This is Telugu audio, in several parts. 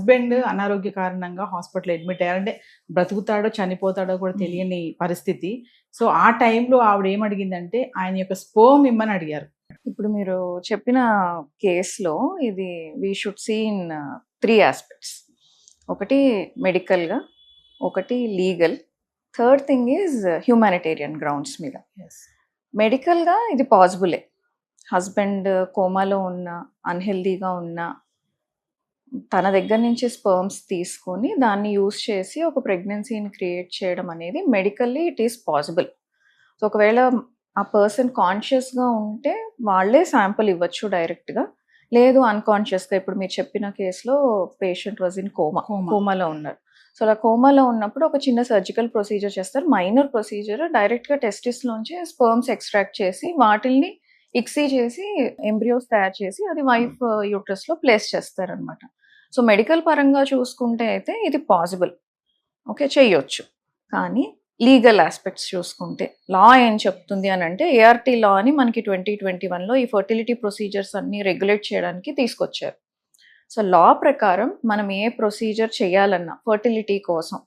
హస్బెండ్ అనారోగ్య కారణంగా హాస్పిటల్ అడ్మిట్ అయ్యారు. అంటే బ్రతుకుతాడో చనిపోతాడో కూడా తెలియని పరిస్థితి. సో ఆ టైంలో ఆవిడ ఏమడిగిందంటే ఆయన యొక్క స్పెర్మ్ ఇమ్మని అడిగారు. ఇప్పుడు మీరు చెప్పిన కేసులో ఇది we should see in 3 aspects. ఒకటి మెడికల్గా, ఒకటి legal, third thing is humanitarian grounds మీద. మెడికల్గా ఇది పాసిబులే. హస్బెండ్ కోమాలో ఉన్న, అన్హెల్దీగా ఉన్న, తన దగ్గర నుంచి స్పర్మ్స్ తీసుకొని దాన్ని యూస్ చేసి ఒక ప్రెగ్నెన్సీని క్రియేట్ చేయడం అనేది medically it is possible. So ఒకవేళ ఆ పర్సన్ కాన్షియస్గా ఉంటే వాళ్ళే శాంపుల్ ఇవ్వచ్చు డైరెక్ట్గా. లేదు అన్కాన్షియస్గా, ఇప్పుడు మీరు చెప్పిన కేసులో పేషెంట్ వాజ్ ఇన్ కోమాలో ఉన్నారు. సో అలా కోమాలో ఉన్నప్పుడు ఒక చిన్న సర్జికల్ ప్రొసీజర్ చేస్తారు, మైనర్ ప్రొసీజర్. డైరెక్ట్గా టెస్టిస్లోంచి స్పర్మ్స్ ఎక్స్ట్రాక్ట్ చేసి వాటిల్ని ఇక్సీ చేసి ఎంబ్రియోస్ తయారు చేసి అది వైఫ్ యూట్రస్లో ప్లేస్ చేస్తారనమాట. సో మెడికల్ పరంగా చూసుకుంటే అయితే ఇది పాసిబుల్, ఓకే, చేయొచ్చు. కానీ లీగల్ ఆస్పెక్ట్స్ చూసుకుంటే లా ఏం చెప్తుంది అని అంటే, ఏఆర్టీ లా అని మనకి 2021లో ఈ ఫర్టిలిటీ ప్రొసీజర్స్ అన్ని రెగ్యులేట్ చేయడానికి తీసుకొచ్చారు. సో లా ప్రకారం మనం ఏ ప్రొసీజర్ చేయాలన్నా ఫర్టిలిటీ కోసం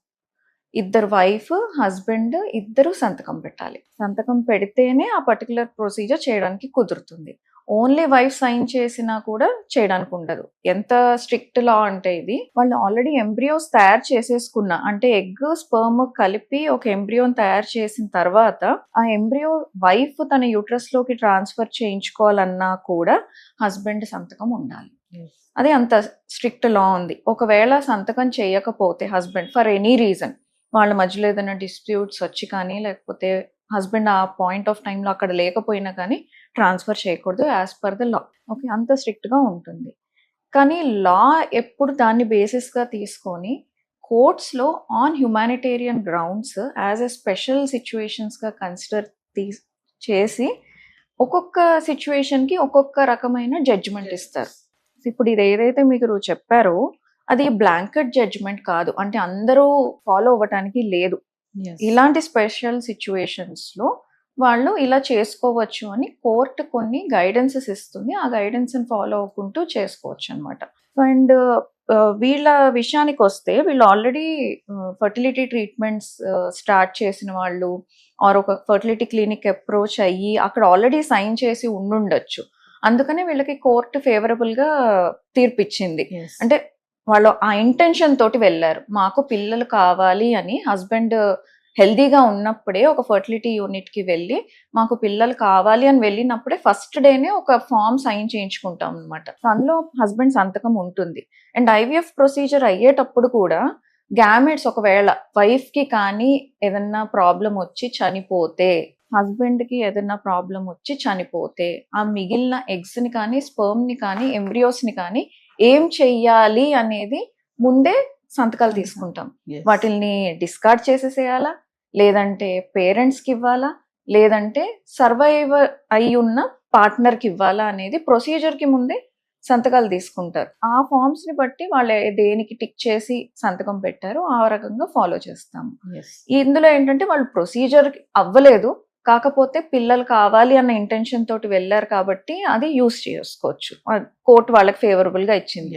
ఇద్దరు వైఫ్ హస్బెండ్ ఇద్దరు సంతకం పెట్టాలి. సంతకం పెడితేనే ఆ పర్టికులర్ ప్రొసీజర్ చేయడానికి కుదురుతుంది. ఓన్లీ వైఫ్ సైన్ చేసినా కూడా చేయడానికి ఉండదు. ఎంత స్ట్రిక్ట్ లా అంటే ఇది, వాళ్ళు ఆల్రెడీ ఎంబ్రియోస్ తయారు చేసేసుకున్న, అంటే ఎగ్ స్పర్మ్ కలిపి ఒక ఎంబ్రియోని తయారు చేసిన తర్వాత ఆ ఎంబ్రియో వైఫ్ తన యూట్రస్ లోకి ట్రాన్స్ఫర్ చేయించుకోవాలన్నా కూడా హస్బెండ్ సంతకం ఉండాలి. అదే అంత స్ట్రిక్ట్ లా ఉంది. ఒకవేళ సంతకం చేయకపోతే హస్బెండ్ ఫర్ ఎనీ రీజన్, వాళ్ళ మధ్యలో ఏదైనా డిస్ప్యూట్స్ వచ్చి కానీ, లేకపోతే హస్బెండ్ ఆ పాయింట్ ఆఫ్ టైంలో అక్కడ లేకపోయినా కానీ ట్రాన్స్ఫర్ చేయకూడదు as per the law. Okay, అంత స్ట్రిక్ట్గా ఉంటుంది. కానీ లా ఎప్పుడు దాన్ని బేసిస్గా తీసుకొని కోర్ట్స్లో on humanitarian grounds as a special సిచ్యువేషన్స్గా కన్సిడర్ చేసి ఒక్కొక్క సిచ్యువేషన్కి ఒక్కొక్క రకమైన జడ్జిమెంట్ ఇస్తారు. ఇప్పుడు ఇది ఏదైతే మీరు చెప్పారో అది బ్లాంకెట్ జడ్జిమెంట్ కాదు, అంటే అందరూ ఫాలో అవ్వటానికి లేదు. ఇలాంటి స్పెషల్ సిచ్యువేషన్స్లో వాళ్ళు ఇలా చేసుకోవచ్చు అని కోర్టు కొన్ని గైడెన్సెస్ ఇస్తుంది. ఆ గైడెన్స్ని ఫాలో అవ్వకుంటూ చేసుకోవచ్చు అనమాట. అండ్ వీళ్ళ విషయానికి వస్తే, వీళ్ళు ఆల్రెడీ ఫర్టిలిటీ ట్రీట్మెంట్స్ స్టార్ట్ చేసిన వాళ్ళు ఆర్ ఒక ఫర్టిలిటీ క్లినిక్ అప్రోచ్ అయ్యి అక్కడ ఆల్రెడీ సైన్ చేసి ఉండుండొచ్చు. అందుకనే వీళ్ళకి కోర్టు ఫేవరబుల్గా తీర్పిచ్చింది. అంటే వాళ్ళు ఆ ఇంటెన్షన్ తోటి వెళ్ళారు, మాకు పిల్లలు కావాలి అని. హస్బెండ్ హెల్దీగా ఉన్నప్పుడే ఒక ఫర్టిలిటీ యూనిట్కి వెళ్ళి మాకు పిల్లలు కావాలి అని వెళ్ళినప్పుడే ఫస్ట్ డేనే ఒక ఫామ్ సైన్ చేయించుకుంటాం అనమాట. అందులో హస్బెండ్ సంతకం ఉంటుంది. అండ్ ఐవీఎఫ్ ప్రొసీజర్ అయ్యేటప్పుడు కూడా గ్యామెట్స్ ఒకవేళ వైఫ్కి కానీ ఏదన్నా ప్రాబ్లం వచ్చి చనిపోతే, హస్బెండ్కి ఏదైనా ప్రాబ్లం వచ్చి చనిపోతే, ఆ మిగిలిన ఎగ్స్ని కానీ స్పర్మ్ని కానీ ఎంబ్రియోస్ని కానీ ఏం చెయ్యాలి అనేది ముందే సంతకాలు తీసుకుంటాం. వాటిల్ని డిస్కార్డ్ చేసేసేయాలా, లేదంటే పేరెంట్స్కి ఇవ్వాలా, లేదంటే సర్వైవర్ అయి ఉన్న పార్ట్నర్కి ఇవ్వాలా అనేది ప్రొసీజర్కి ముందే సంతకాలు తీసుకుంటారు. ఆ ఫామ్స్ని బట్టి వాళ్ళు దేనికి టిక్ చేసి సంతకం పెట్టారో ఆ రకంగా ఫాలో చేస్తాము. ఇందులో ఏంటంటే వాళ్ళు ప్రొసీజర్ అవ్వలేదు, కాకపోతే పిల్లలు కావాలి అన్న ఇంటెన్షన్ తోటి వెళ్ళారు కాబట్టి అది యూస్ చేసుకోవచ్చు. కోర్టు వాళ్ళకి ఫేవరబుల్గా ఇచ్చింది.